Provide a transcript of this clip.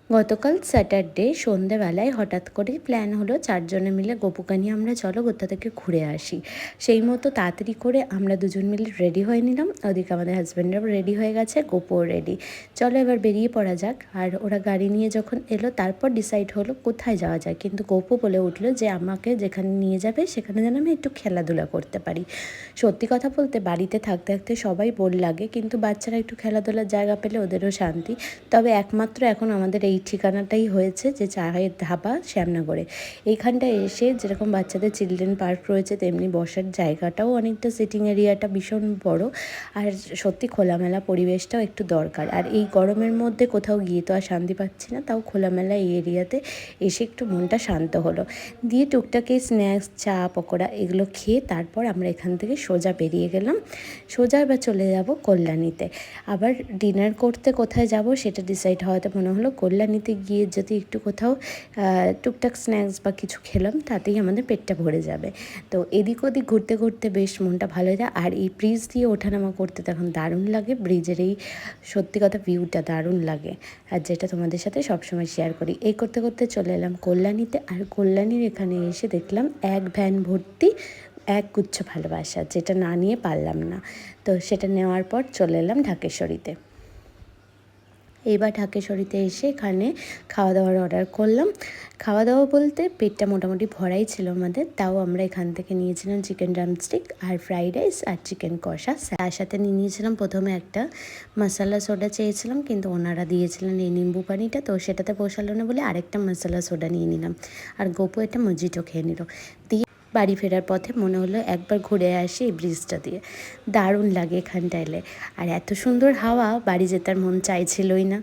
গতকাল স্যাটারডে সন্ধেবেলায় হঠাৎ করেই প্ল্যান হলো চারজনে মিলে গোপুকে নিয়ে আমরা চলো কোথা থেকে ঘুরে আসি। সেই মতো তাড়াতাড়ি করে আমরা দুজন মিলে রেডি হয়ে নিলাম। ওদিকে আমাদের হাজব্যান্ডরাও রেডি হয়ে গেছে, গোপুও রেডি। চলো এবার বেরিয়ে পড়া যাক। আর ওরা গাড়ি নিয়ে যখন এলো তারপর ডিসাইড হলো কোথায় যাওয়া যায়, কিন্তু গোপু বলে উঠলো যে আমাকে যেখানে নিয়ে যাবে সেখানে যেন আমি একটু খেলাধুলা করতে পারি। সত্যি কথা বলতে বাড়িতে থাকতে থাকতে সবাই বোর লাগে, কিন্তু বাচ্চারা একটু খেলাধুলার জায়গা পেলে ওদেরও শান্তি। তবে একমাত্র এখন আমাদের এই ঠিকানাটাই হয়েছে যে চায়ের ধাবা শ্যামনগরে। এইখানটায় এসে যেরকম বাচ্চাদের চিলড্রেন পার্ক রয়েছে তেমনি বসার জায়গাটাও অনেকটা, সিটিং এরিয়াটা ভীষণ বড়, আর সত্যি খোলামেলা পরিবেশটাও একটু দরকার। আর এই গরমের মধ্যে কোথাও গিয়ে তো আর শান্তি পাচ্ছি না, তাও খোলামেলা এই এরিয়াতে এসে একটু মনটা শান্ত হলো। দিয়ে টুকটাক এই স্ন্যাক্স, চা, পকোড়া এগুলো খেয়ে তারপর আমরা এখান থেকে সোজা বেরিয়ে গেলাম। সোজা এবার চলে যাব কল্যাণীতে। আবার ডিনার করতে কোথায় যাব সেটা ডিসাইড হওয়াতে মনে হলো কল্যাণীতে গিয়ে যদি একটু কোথাও টুকটাক স্ন্যাক্স বা কিছু খেলাম তাতেই আমাদের পেটটা ভরে যাবে। তো এদিক ওদিক ঘুরতে ঘুরতে বেশ মনটা ভালো যায়। আর এই ব্রিজ দিয়ে ওঠানামা করতে তখন দারুণ লাগে। ব্রিজের এই সত্যি কথা ভিউটা দারুণ লাগে, আর যেটা তোমাদের সাথে সবসময় শেয়ার করি। এই করতে করতে চলে এলাম কল্যাণীতে। আর কল্যাণীর এখানে এসে দেখলাম এক ভ্যান ভর্তি এক গুচ্ছ ভালোবাসা, যেটা না নিয়ে পারলাম না। তো সেটা নেওয়ার পর চলে এলাম ঢাকেশ্বরীতে। এইবার ঢাকেশ্বরীতে এসে এখানে খাওয়া দাওয়ার অর্ডার করলাম। খাওয়া দাওয়া বলতে পেটটা মোটামুটি ভরাই ছিল আমাদের, তাও আমরা এখান থেকে নিয়েছিলাম চিকেন ড্রামস্টিক আর ফ্রাইড রাইস আর চিকেন কষা। তার সাথে নিয়েছিলাম প্রথমে একটা মশলা সোডা চেয়েছিলাম, কিন্তু ওনারা দিয়েছিলেন এই নিম্বু পানিটা, তো সেটাতে পোষালো না বলে আরেকটা মশলা সোডা নিয়ে নিলাম। আর গোপু একটা মজিটো খেয়ে নিল। দিয়ে বাড়ি ফেরার পথে মনে হলো একবার ঘুরে আসি এই ব্রিজটা দিয়ে। দারুণ লাগে এখানটা এলে, আর এত সুন্দর হাওয়া, বাড়ি যেতে আর মন চাইছিলই না।